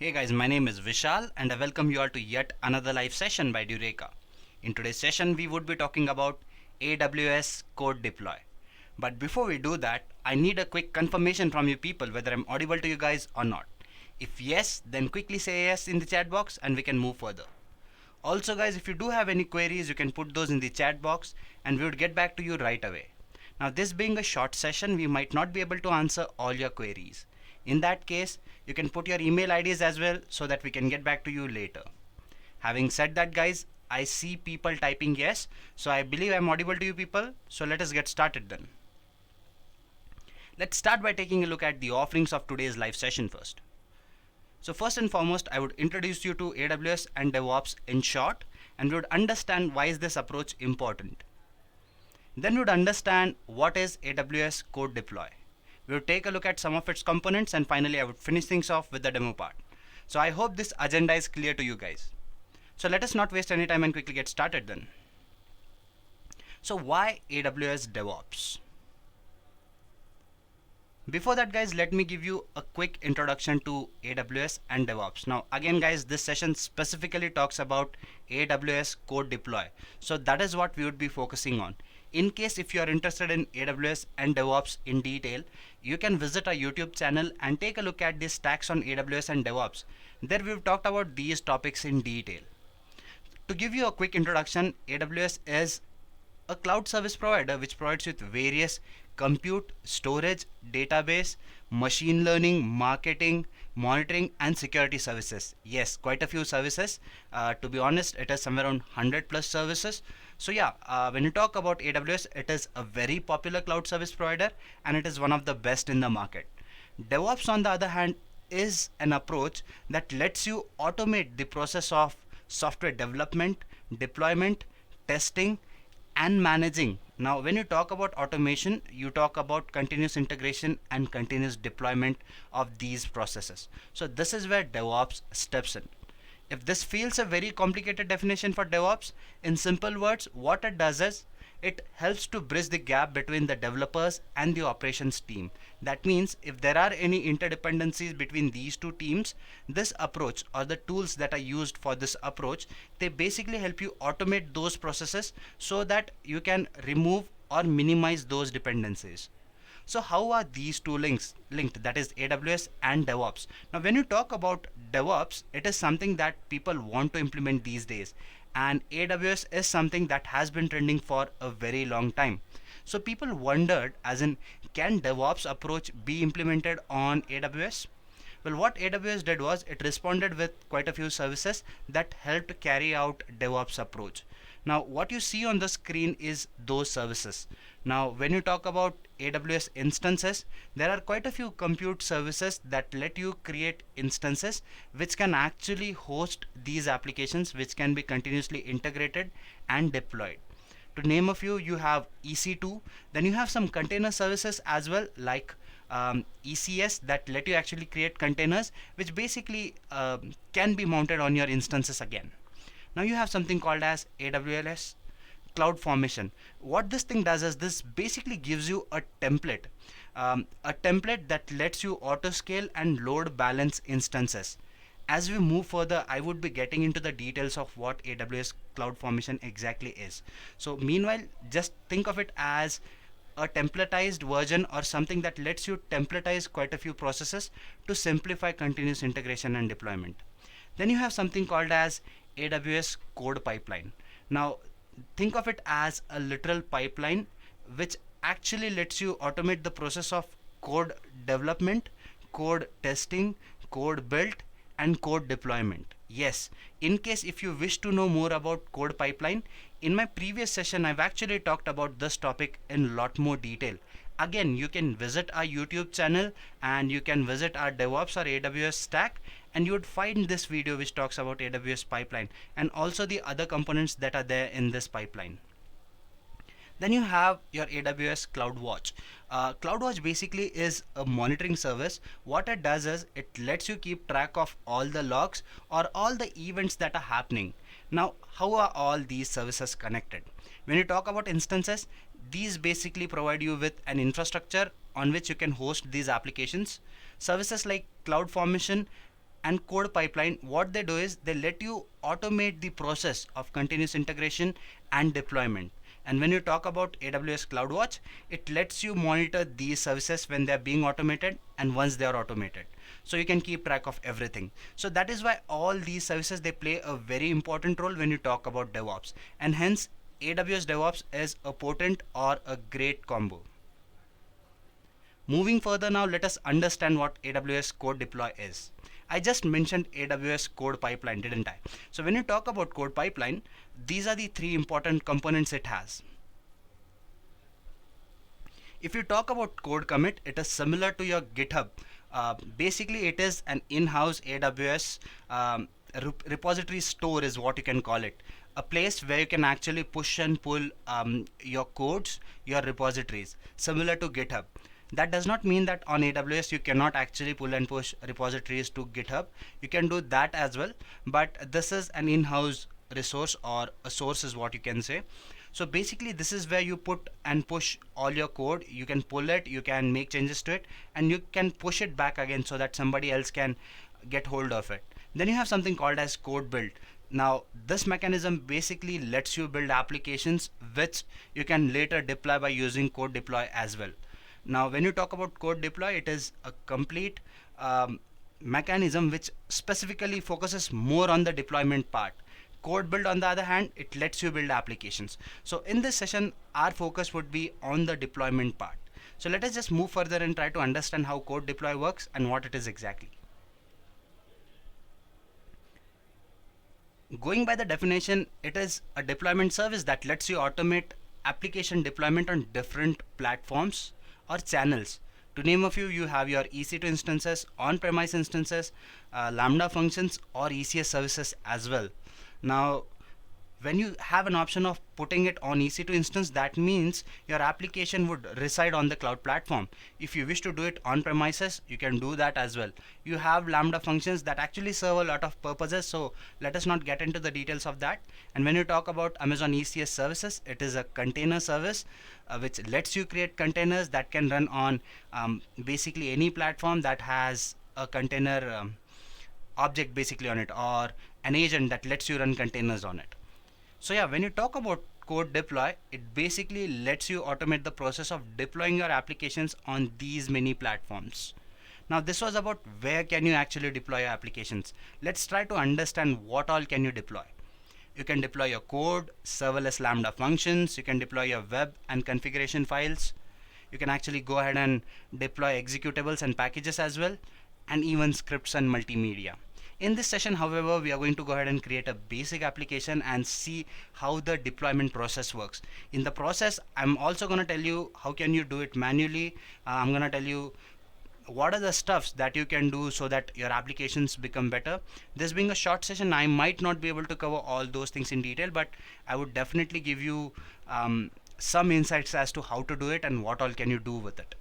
Hey guys, my name is Vishal and I welcome you all to yet another live session by Edureka. In today's session, we would be talking about AWS CodeDeploy. But before we do that, I need a quick confirmation from you people whether I'm audible to you guys or not. If yes, then quickly say yes in the chat box and we can move further. Also guys, if you do have any queries, you can put those in the chat box and we would get back to you right away. Now this being a short session, we might not be able to answer all your queries. In that case, you can put your email IDs as well so that we can get back to you later. Having said that guys, I see people typing yes, so I believe I'm audible to you people, so let us get started then. Let's start by taking a look at the offerings of today's live session first. So first and foremost, I would introduce you to AWS and DevOps in short, and we would understand why is this approach important. Then we would understand what is AWS CodeDeploy. We would take a look at some of its components, and finally I would finish things off with the demo part. So I hope this agenda is clear to you guys. So let us not waste any time and quickly get started then. So why AWS DevOps? Before that guys, let me give you a quick introduction to AWS and DevOps. Now again guys, this session specifically talks about AWS CodeDeploy. So that is what we would be focusing on. In case if you are interested in AWS and DevOps in detail, you can visit our YouTube channel and take a look at the stacks on AWS and DevOps. There we've talked about these topics in detail. To give you a quick introduction, AWS is a cloud service provider which provides with various compute, storage, database, machine learning, marketing, monitoring and security services. Yes, quite a few services. To be honest, it is somewhere around 100 plus services. So yeah, when you talk about AWS, it is a very popular cloud service provider and it is one of the best in the market. DevOps on the other hand is an approach that lets you automate the process of software development, deployment, testing and managing. Now when you talk about automation, you talk about continuous integration and continuous deployment of these processes. So this is where DevOps steps in. If this feels a very complicated definition for DevOps, in simple words, what it does is it helps to bridge the gap between the developers and the operations team. That means if there are any interdependencies between these two teams, this approach or the tools that are used for this approach, they basically help you automate those processes so that you can remove or minimize those dependencies. So how are these two links linked, that is AWS and DevOps? Now when you talk about DevOps, it is something that people want to implement these days, and AWS is something that has been trending for a very long time. So people wondered, as in, can DevOps approach be implemented on AWS? Well, what AWS did was it responded with quite a few services that helped carry out DevOps approach. Now what you see on the screen is those services. Now when you talk about AWS instances, there are quite a few compute services that let you create instances which can actually host these applications, which can be continuously integrated and deployed. To name a few, you have EC2, then you have some container services as well, like ECS, that let you actually create containers which basically can be mounted on your instances again. Now you have something called as AWS Cloud Formation. What this thing does is this basically gives you a template that lets you auto scale and load balance instances. As we move further, I would be getting into the details of what AWS Cloud Formation exactly is. So meanwhile, just think of it as a templatized version or something that lets you templatize quite a few processes to simplify continuous integration and deployment. Then you have something called as AWS Code Pipeline. Now think of it as a literal pipeline which actually lets you automate the process of code development, code testing, code build and code deployment. Yes, in case if you wish to know more about code pipeline, in my previous session I've actually talked about this topic in lot more detail. Again, you can visit our YouTube channel and you can visit our DevOps or AWS stack and you would find this video which talks about AWS pipeline and also the other components that are there in this pipeline. Then you have your AWS CloudWatch. CloudWatch basically is a monitoring service. What it does is it lets you keep track of all the logs or all the events that are happening. Now, how are all these services connected? When you talk about instances, these basically provide you with an infrastructure on which you can host these applications. Services like CloudFormation and code pipeline, what they do is they let you automate the process of continuous integration and deployment. And when you talk about AWS CloudWatch, it lets you monitor these services when they're being automated and once they are automated. So you can keep track of everything. So that is why all these services, they play a very important role when you talk about DevOps. And hence AWS DevOps is a potent or a great combo. Moving further now, let us understand what AWS CodeDeploy is. I just mentioned AWS Code Pipeline, didn't I? So when you talk about Code Pipeline, these are the three important components it has. If you talk about code commit, it is similar to your GitHub. Basically, it is an in-house AWS repository store is what you can call it. A place where you can actually push and pull your codes, your repositories, similar to GitHub. That does not mean that on AWS you cannot actually pull and push repositories to GitHub. You can do that as well, but this is an in-house resource or a source is what you can say. So basically this is where you put and push all your code. You can pull it, you can make changes to it, and you can push it back again so that somebody else can get hold of it. Then you have something called as code build. Now this mechanism basically lets you build applications which you can later deploy by using code deploy as well. Now when you talk about code deploy, it is a complete mechanism which specifically focuses more on the deployment part. Code build on the other hand, it lets you build applications. So in this session our focus would be on the deployment part. So let us just move further and try to understand how code deploy works and what it is exactly. Going by the definition, it is a deployment service that lets you automate application deployment on different platforms or channels. To name a few, you have your EC2 instances, on-premise instances, Lambda functions, or ECS services as well. Now, when you have an option of putting it on EC2 instance, that means your application would reside on the cloud platform. If you wish to do it on premises, you can do that as well. You have Lambda functions that actually serve a lot of purposes, so let us not get into the details of that. And when you talk about Amazon ECS services, it is a container service which lets you create containers that can run on basically any platform that has a container object basically on it, or an agent that lets you run containers on it. So yeah, when you talk about code deploy, it basically lets you automate the process of deploying your applications on these many platforms. Now this was about where can you actually deploy your applications. Let's try to understand what all can you deploy. You can deploy your code, serverless Lambda functions, you can deploy your web and configuration files. You can actually go ahead and deploy executables and packages as well, and even scripts and multimedia. In this session, however, we are going to go ahead and create a basic application and see how the deployment process works. In the process, I'm also going to tell you how can you do it manually. I'm going to tell you what are the stuffs that you can do so that your applications become better. This being a short session, I might not be able to cover all those things in detail, but I would definitely give you some insights as to how to do it and what all can you do with it.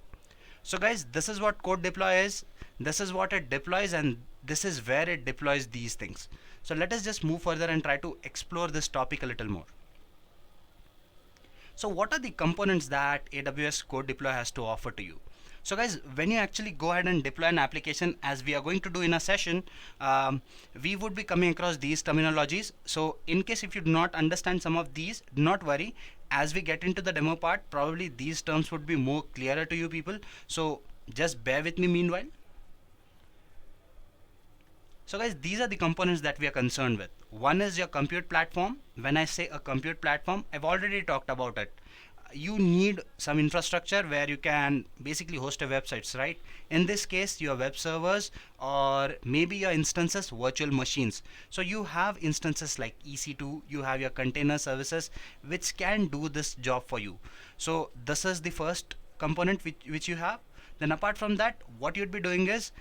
So guys, this is what code deploy is. This is what it deploys, and this is where it deploys these things. So let us just move further and try to explore this topic a little more. So what are the components that AWS CodeDeploy has to offer to you? So guys, when you actually go ahead and deploy an application, as we are going to do in a session, we would be coming across these terminologies. So in case if you do not understand some of these, do not worry. As we get into the demo part, probably these terms would be more clearer to you people. So just bear with me meanwhile. So guys, these are the components that we are concerned with. One is your compute platform. When I say a compute platform, I've already talked about it. You need some infrastructure where you can basically host your websites, right? In this case, your web servers, or maybe your instances, virtual machines. So you have instances like EC2, you have your container services which can do this job for you. So this is the first component which you have. Then apart from that, what you'd be doing is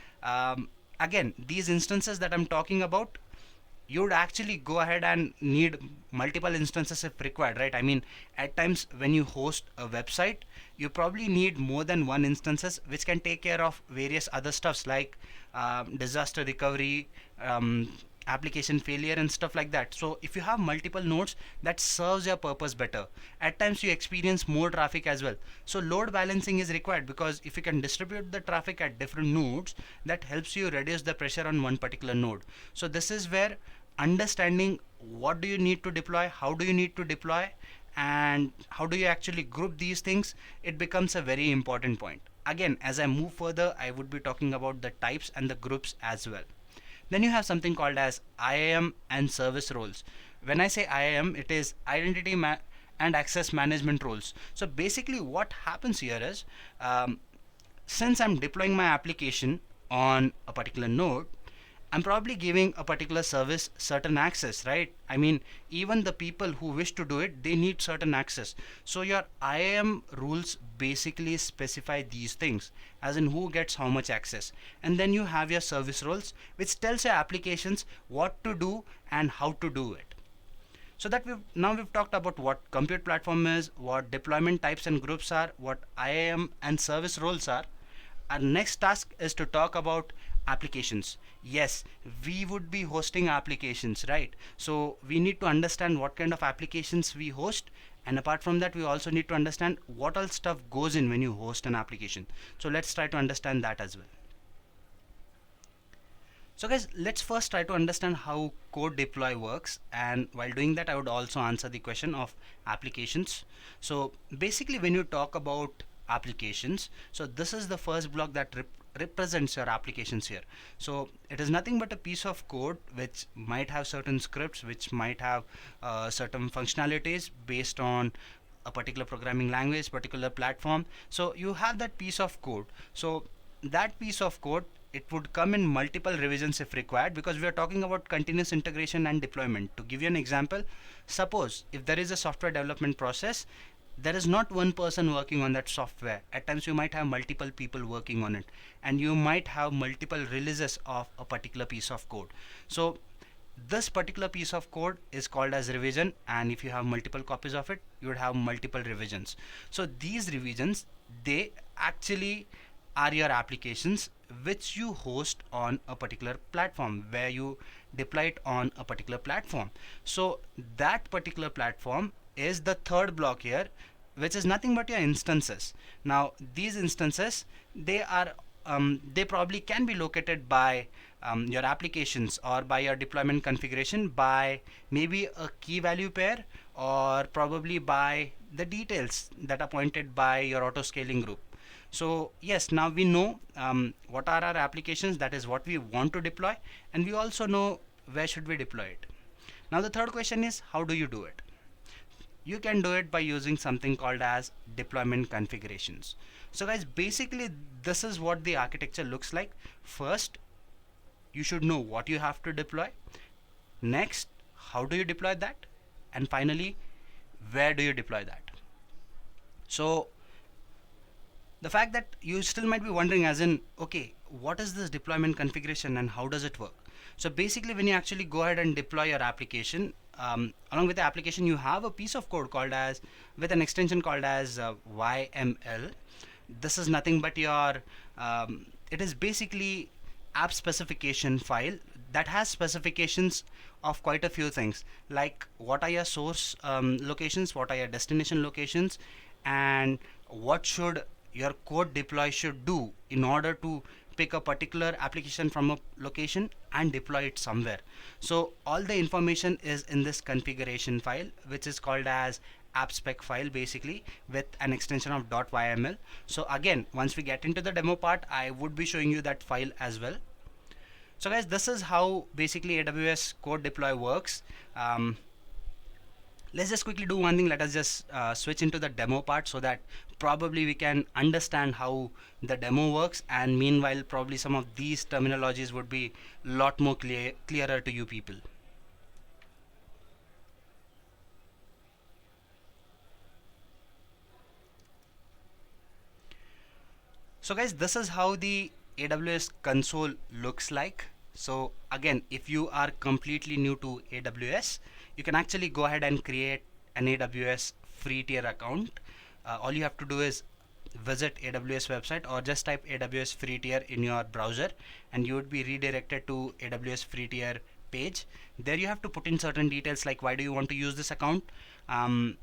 again, these instances that I'm talking about, you would actually go ahead and need multiple instances if required, right? I mean, at times when you host a website, you probably need more than one instances which can take care of various other stuffs like disaster recovery, application failure and stuff like that. So if you have multiple nodes, that serves your purpose better. At times you experience more traffic as well, so load balancing is required, because if you can distribute the traffic at different nodes, that helps you reduce the pressure on one particular node. So this is where understanding what do you need to deploy, how do you need to deploy, and how do you actually group these things, it becomes a very important point. Again, as I move further, I would be talking about the types and the groups as well. Then you have something called as IAM and service roles. When I say IAM, it is identity and access management roles. So basically what happens here is, since I'm deploying my application on a particular node, I'm probably giving a particular service certain access, right? I mean, even the people who wish to do it, they need certain access. So your IAM rules basically specify these things, as in who gets how much access. And then you have your service roles, which tells your applications what to do and how to do it. So that we've talked about what compute platform is, what deployment types and groups are, what IAM and service roles are. Our next task is to talk about applications. Yes, we would be hosting applications, right? So we need to understand what kind of applications we host, and apart from that we also need to understand what all stuff goes in when you host an application. So let's try to understand that as well. So guys, let's first try to understand how code deploy works, and while doing that I would also answer the question of applications. So basically when you talk about applications, so this is the first block that represents your applications here. So it is nothing but a piece of code which might have certain scripts, which might have certain functionalities based on a particular programming language, particular platform. So you have that piece of code. So that piece of code, it would come in multiple revisions if required, because we are talking about continuous integration and deployment. To give you an example, suppose if there is a software development process, there is not one person working on that software. At times you might have multiple people working on it, and you might have multiple releases of a particular piece of code. So this particular piece of code is called as revision, and if you have multiple copies of it, you would have multiple revisions. So these revisions, they actually are your applications which you host on a particular platform, where you deploy it on a particular platform. So that particular platform is the third block here, which is nothing but your instances. Now these instances, they are they probably can be located by your applications, or by your deployment configuration, by maybe a key value pair, or probably by the details that are pointed by your auto scaling group. So yes, now we know what are our applications, that is what we want to deploy, and we also know where should we deploy it. Now the third question is, how do you do it? You can do it by using something called as deployment configurations. So guys, basically this is what the architecture looks like. First, you should know what you have to deploy. Next, how do you deploy that? And finally, where do you deploy that? So the fact that you still might be wondering, as in, okay, what is this deployment configuration and how does it work? So basically when you actually go ahead and deploy your application, along with the application you have a piece of code called as, with an extension called as YML. This is nothing but your it is basically app specification file that has specifications of quite a few things, like what are your source locations, what are your destination locations, and what should your code deploy should do in order to pick a particular application from a location and deploy it somewhere. So all the information is in this configuration file, which is called as app spec file, basically with an extension of .yml. So again, once we get into the demo part, I would be showing you that file as well. So guys, this is how basically AWS CodeDeploy works. Let's just quickly do one thing. Let us just switch into the demo part, so that probably we can understand how the demo works, and meanwhile probably some of these terminologies would be a lot more clearer to you people. So guys, this is how the AWS console looks like. So again, if you are completely new to AWS, you can actually go ahead and create an AWS free tier account. All you have to do is visit AWS website, or just type AWS free tier in your browser, and you would be redirected to AWS free tier page. There you have to put in certain details like why do you want to use this account, um,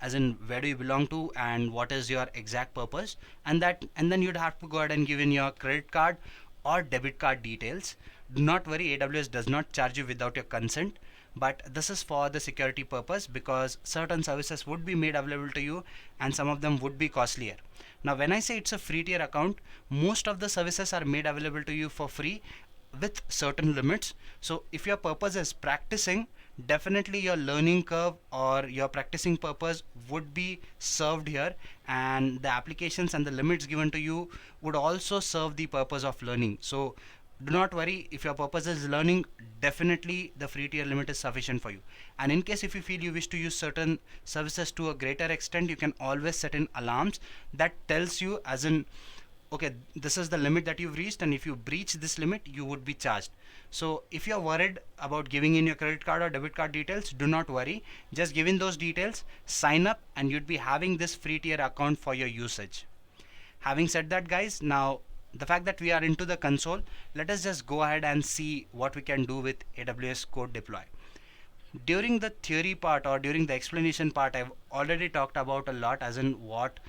as in where do you belong to and what is your exact purpose, and then you'd have to go ahead and give in your credit card or debit card details. Do not worry, AWS does not charge you without your consent, but this is for the security purpose because certain services would be made available to you and some of them would be costlier. Now when I say it's a free tier account, most of the services are made available to you for free with certain limits. So if your purpose is practicing, definitely your learning curve or your practicing purpose would be served here, and the applications and the limits given to you would also serve the purpose of learning. So do not worry, if your purpose is learning, definitely the free tier limit is sufficient for you. And in case if you feel you wish to use certain services to a greater extent, you can always set in alarms that tells you, as in, okay, this is the limit that you've reached, and if you breach this limit you would be charged. So if you're worried about giving in your credit card or debit card details, do not worry, just give in those details, sign up, and you'd be having this free tier account for your usage. Having said that, guys, now the fact that we are into the console, let us just go ahead and see what we can do with AWS CodeDeploy. During the theory part or during the explanation part, I've already talked about a lot, as in what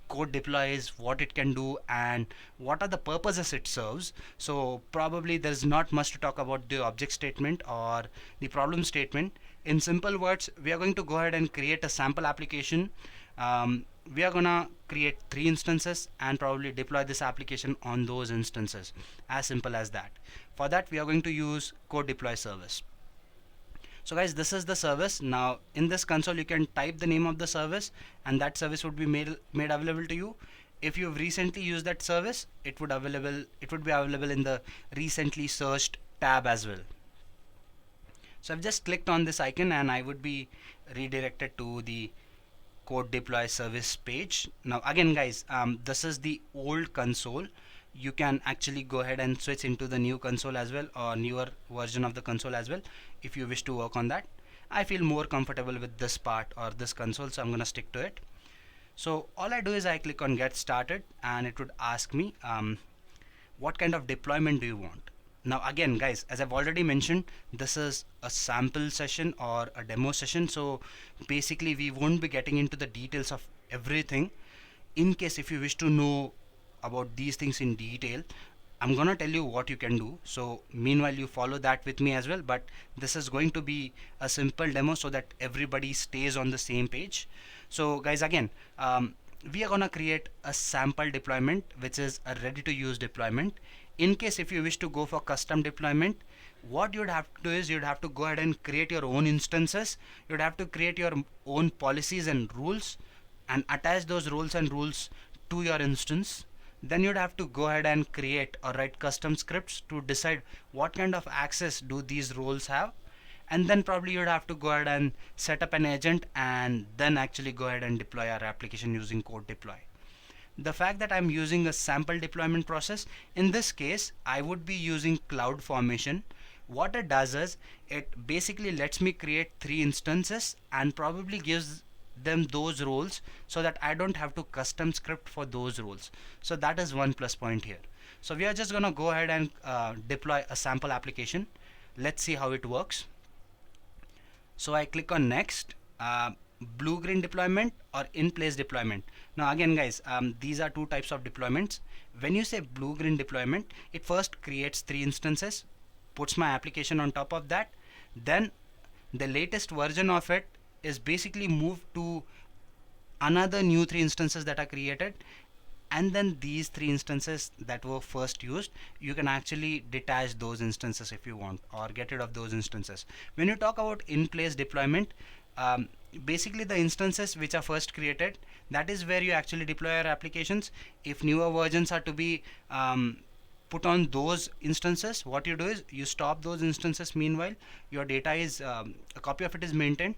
code deploy is, what it can do, and what are the purposes it serves. So probably there's not much to talk about the object statement or the problem statement. In simple words, we are going to go ahead and create a sample application. We are gonna create 3 instances and probably deploy this application on those instances. As simple as that. For that, we are going to use code deploy service. So guys, this is the service. Now in this console you can type the name of the service and that service would be made available to you. If you've recently used that service, it would be available in the recently searched tab as well. So I've just clicked on this icon and I would be redirected to the code deploy service page. Now again guys, this is the old console. You can actually go ahead and switch into the new console as well, or newer version of the console as well, if you wish to work on that. I feel more comfortable with this part or this console, so I'm gonna stick to it. So all I do is I click on get started and it would ask me what kind of deployment do you want. Now again guys, as I've already mentioned, this is a sample session or a demo session, so basically we won't be getting into the details of everything. In case if you wish to know about these things in detail, I'm gonna tell you what you can do. So meanwhile you follow that with me as well, but this is going to be a simple demo so that everybody stays on the same page. So guys, again, we are gonna create a sample deployment which is a ready to use deployment. In case if you wish to go for custom deployment, what you'd have to do is you'd have to go ahead and create your own instances. You'd have to create your own policies and rules and attach those rules and rules to your instance. Then you'd have to go ahead and create or write custom scripts to decide what kind of access do these roles have, and then probably you'd have to go ahead and set up an agent and then actually go ahead and deploy our application using code deploy. The fact that I'm using a sample deployment process, in this case I would be using CloudFormation. What it does is it basically lets me create 3 instances and probably gives them those roles so that I don't have to custom script for those roles. So that is one plus point here. So we are just gonna go ahead and deploy a sample application. Let's see how it works. So I click on next, blue-green deployment or in-place deployment. Now again guys, these are 2 types of deployments. When you say blue-green deployment, it first creates 3 instances, puts my application on top of that, then the latest version of it is basically moved to another new 3 instances that are created, and then these 3 instances that were first used, you can actually detach those instances if you want, or get rid of those instances. When you talk about in-place deployment, basically the instances which are first created, that is where you actually deploy your applications. If newer versions are to be put on those instances, what you do is you stop those instances. Meanwhile your data is a copy of it is maintained,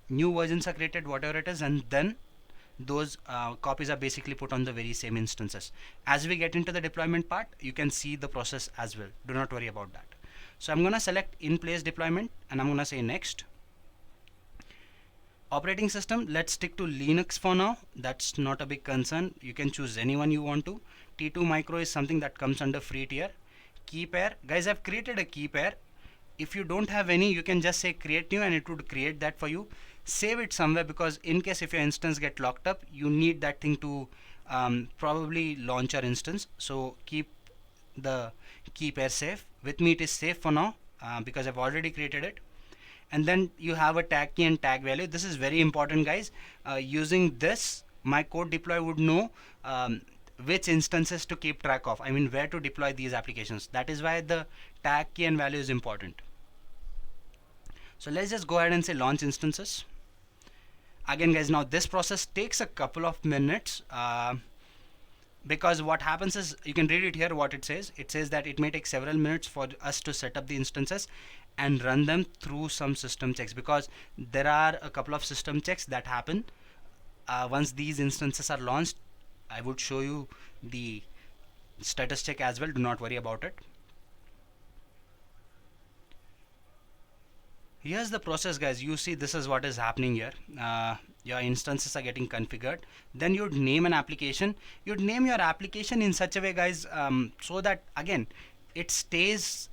new versions are created, whatever it is, and then those copies are basically put on the very same instances. As we get into the deployment part, you can see the process as well. Do not worry about that. So I'm gonna select in place deployment and I'm gonna say next. Operating system, let's stick to Linux for now. That's not a big concern. You can choose anyone you want to. T2 Micro is something that comes under free tier. key pair. Guys, I've created a key pair. If you don't have any, you can just say create new and it would create that for you. Save it somewhere, because in case if your instance get locked up, you need that thing to probably launch your instance. So keep the key pair safe. With me it is safe for now, because I've already created it. And then you have a tag key and tag value. This is very important, guys. Using this, my code deploy would know which instances to keep track of. I mean, where to deploy these applications. That is why the tag key and value is important. So let's just go ahead and say launch instances. Again, guys, now this process takes a couple of minutes, because what happens is, you can read it here what it says. It says that it may take several minutes for us to set up the instances and run them through some system checks, because there are a couple of system checks that happen once these instances are launched. I would show you the status check as well, do not worry about it. Here's the process, guys. You see, this is what is happening here. Your instances are getting configured. Then you'd name an application. You'd name your application in such a way, guys, so that again it stays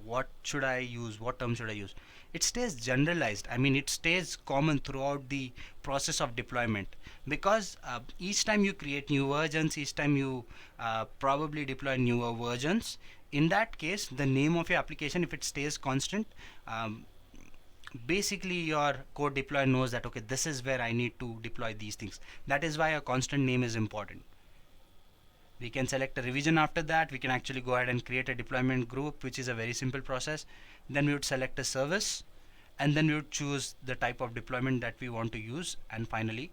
what should I use, what term should I use, it stays generalized. I mean, it stays common throughout the process of deployment, because each time you create new versions, each time you probably deploy newer versions, in that case the name of your application, if it stays constant, basically your code deploy knows that okay, this is where I need to deploy these things. That is why a constant name is important. We can select a revision. After that, we can actually go ahead and create a deployment group, which is a very simple process. Then we would select a service, and then we would choose the type of deployment that we want to use, and finally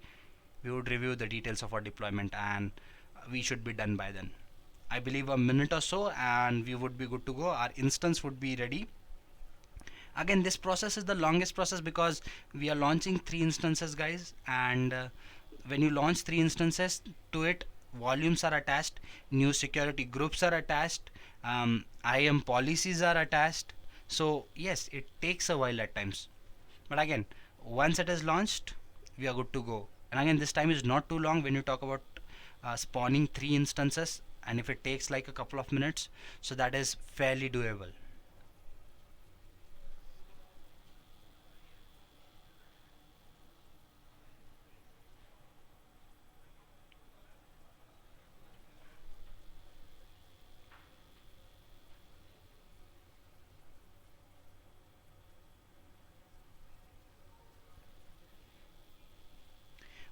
we would review the details of our deployment, and we should be done by then. I believe a minute or so and we would be good to go. Our instance would be ready. Again, this process is the longest process because we are launching 3 instances, guys, and when you launch 3 instances to it, volumes are attached, new security groups are attached, IAM policies are attached. So yes, it takes a while at times, but again, once it is launched, we are good to go. And again, this time is not too long when you talk about spawning 3 instances, and if it takes like a couple of minutes, so that is fairly doable.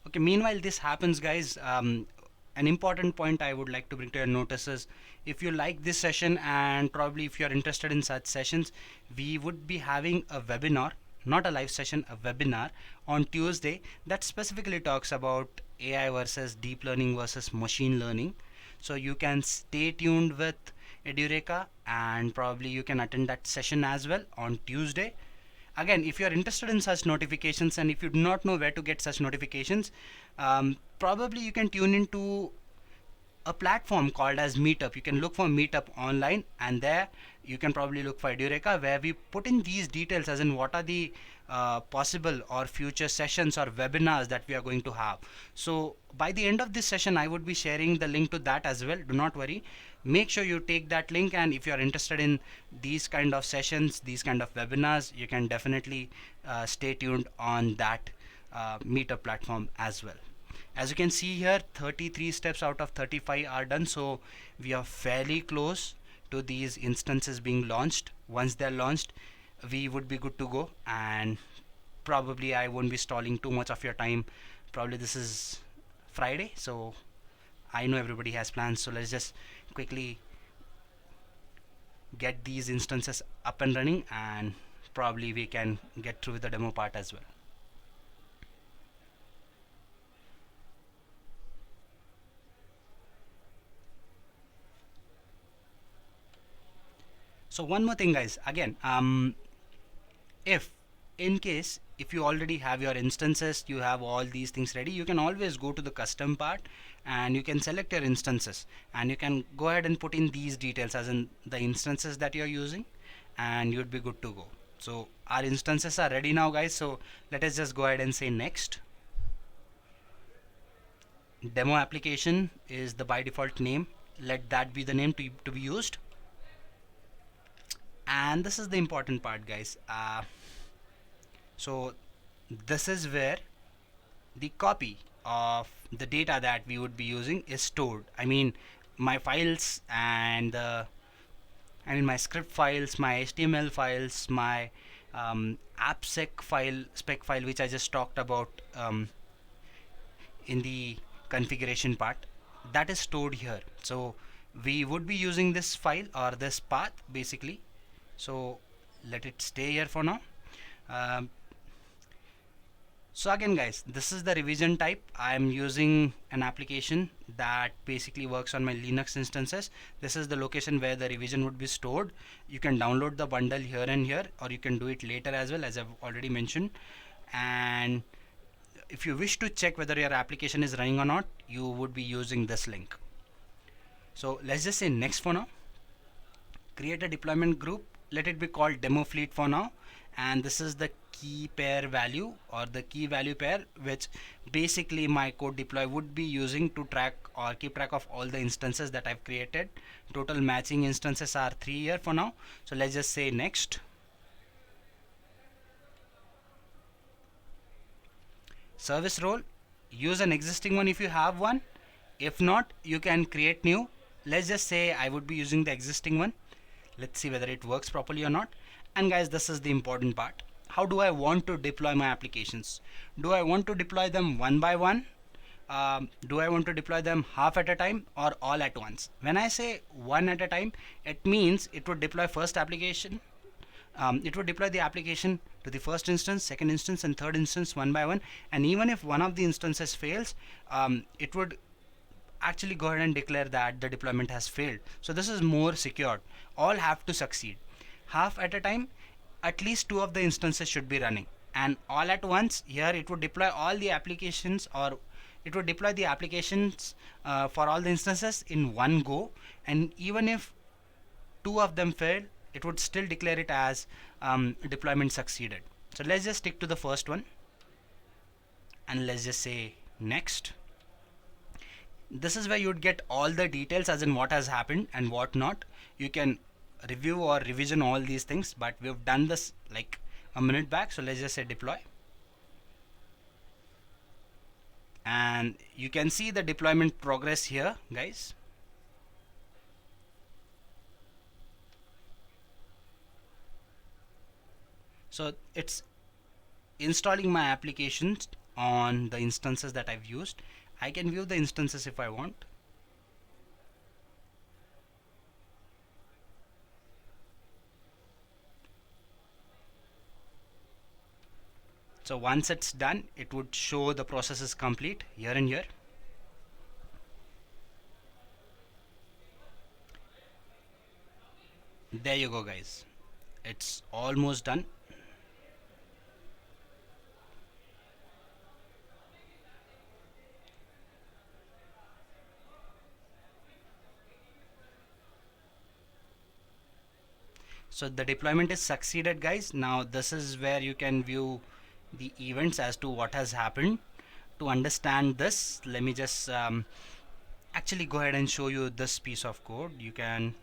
Okay, meanwhile this happens, guys, an important point I would like to bring to your notice is, if you like this session and probably if you are interested in such sessions, we would be having a webinar, not a live session, a webinar on Tuesday that specifically talks about AI versus deep learning versus machine learning. So you can stay tuned with Edureka and probably you can attend that session as well on Tuesday. Again, if you are interested in such notifications and if you do not know where to get such notifications, probably you can tune into a platform called as Meetup. You can look for Meetup online, and there you can probably look for Edureka, where we put in these details as in what are the possible or future sessions or webinars that we are going to have. So by the end of this session, I would be sharing the link to that as well. Do not worry. Make sure you take that link, and if you are interested in these kind of sessions, these kind of webinars, you can definitely stay tuned on that Meetup platform as well. As you can see here, 33 steps out of 35 are done, so we are fairly close to these instances being launched. Once they're launched, we would be good to go, and probably I won't be stalling too much of your time. Probably this is Friday, so I know everybody has plans, so let's just quickly get these instances up and running, and probably we can get through with the demo part as well. So one more thing, guys, again, if in case if you already have your instances, you have all these things ready, you can always go to the custom part and you can select your instances, and you can go ahead and put in these details as in the instances that you're using, and you'd be good to go. So our instances are ready now, guys, so let us just go ahead and say next. Demo application is the by default name. Let that be the name to be used. And this is the important part, guys. So this is where the copy of the data that we would be using is stored. I mean, my files and my script files, my HTML files, my AppSec file, spec file, which I just talked about in the configuration part, that is stored here. So we would be using this file or this path basically. So let it stay here for now. So again, guys, this is the revision type. I'm using an application that basically works on my Linux instances. This is the location where the revision would be stored. You can download the bundle here and here, or you can do it later as well, as I've already mentioned. And if you wish to check whether your application is running or not, you would be using this link. So let's just say next for now. Create a deployment group. Let it be called demo fleet for now. And this is the key pair value, or the key value pair, which basically my code deploy would be using to track or keep track of all the instances that I've created. Total matching instances are 3 here for now. So let's just say next. Service role, use an existing one if you have one. If not, you can create new. Let's just say I would be using the existing one. Let's see whether it works properly or not. And guys, this is the important part. How do I want to deploy my applications? Do I want to deploy them one by one? Do I want to deploy them half at a time or all at once? When I say one at a time, it means it would deploy first application. It would deploy the application to the first instance, second instance, and third instance one by one. And even if one of the instances fails, it would actually go ahead and declare that the deployment has failed. So this is more secured. All have to succeed. Half at a time, at least 2 of the instances should be running. And all at once, here it would deploy all the applications, or it would deploy the applications for all the instances in one go. And even if 2 of them fail, it would still declare it as deployment succeeded. So let's just stick to the first one. And let's just say next. This is where you'd get all the details, as in what has happened and what not. You can review or revision all these things, but we've done this like a minute back. So let's just say deploy. And you can see the deployment progress here, guys. So it's installing my applications on the instances that I've used. I can view the instances if I want. So once it's done, it would show the process is complete here and here. There you go, guys. It's almost done. So the deployment is succeeded, guys. Now this is where you can view the events as to what has happened. To understand this, let me just actually go ahead and show you this piece of code. You can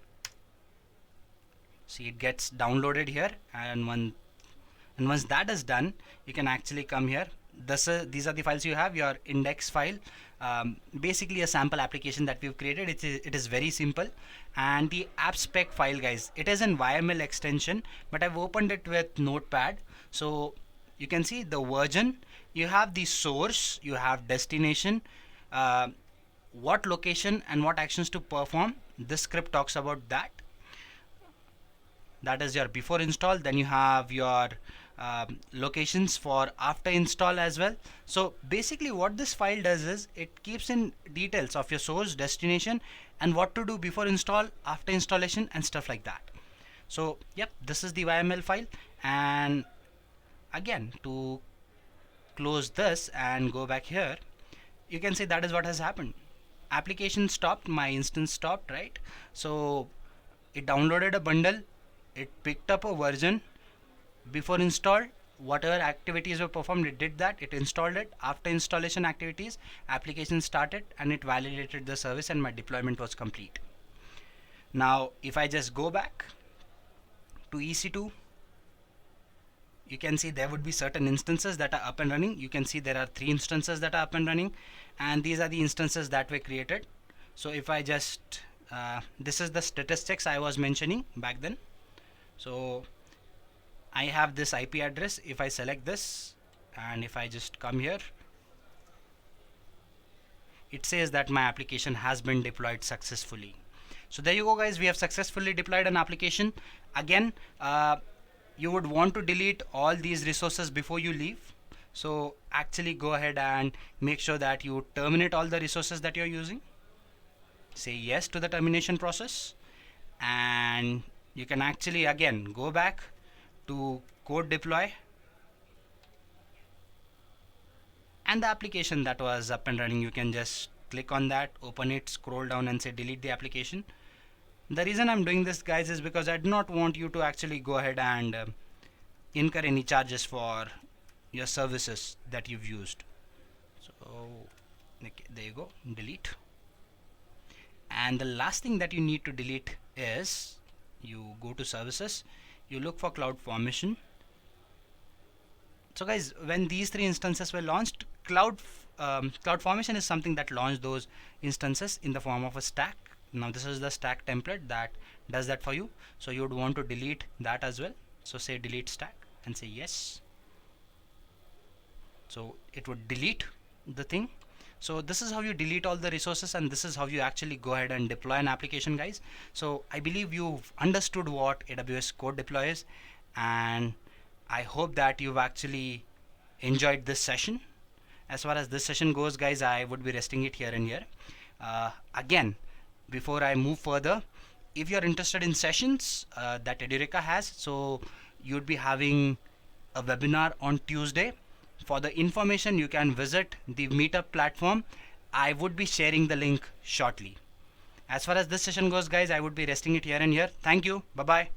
see it gets downloaded here, and once that is done, you can actually come here. These are the files you have. Your index file, basically a sample application that we've created. It is very simple. And the app spec file, guys, it is an YML extension, but I've opened it with Notepad. So you can see the version, you have the source, you have destination, what location and what actions to perform. This script talks about that. That is your before install. Then you have your locations for after install as well. So basically what this file does is it keeps in details of your source, destination, and what to do before install, after installation, and stuff like that. So yep, this is the YML file. And again, to close this and go back here, you can see that is what has happened. Application stopped, my instance stopped, right? So it downloaded a bundle, it picked up a version. Before install, whatever activities were performed, it did that, it installed it. After installation activities, application started and it validated the service, and my deployment was complete. Now if I just go back to EC2, you can see there would be certain instances that are up and running. You can see there are 3 instances that are up and running, and these are the instances that were created. So if I just this is the statistics I was mentioning back then. So I have this IP address. If I select this and if I just come here, it says that my application has been deployed successfully. So there you go, guys. We have successfully deployed an application. Again, you would want to delete all these resources before you leave. So actually go ahead and make sure that you terminate all the resources that you're using. Say yes to the termination process, and you can actually again go back to code deploy, and the application that was up and running, you can just click on that, open it, scroll down and say delete the application. The reason I'm doing this, guys, is because I do not want you to actually go ahead and incur any charges for your services that you've used. So okay, there you go, delete. And the last thing that you need to delete is, you go to services, you look for CloudFormation. So guys, when these 3 instances were launched, CloudFormation is something that launched those instances in the form of a stack. Now this is the stack template that does that for you. So you would want to delete that as well. So say delete stack and say yes. So it would delete the thing. So this is how you delete all the resources, and this is how you actually go ahead and deploy an application, guys. So I believe you've understood what AWS CodeDeploy is, and I hope that you've actually enjoyed this session. As far as this session goes, guys, I would be resting it here and here. Again, before I move further, if you're interested in sessions that Edureka has, so you'd be having a webinar on Tuesday. For the information, you can visit the meetup platform. I would be sharing the link shortly. As far as this session goes, guys, I would be resting it here and here. Thank you. Bye-bye.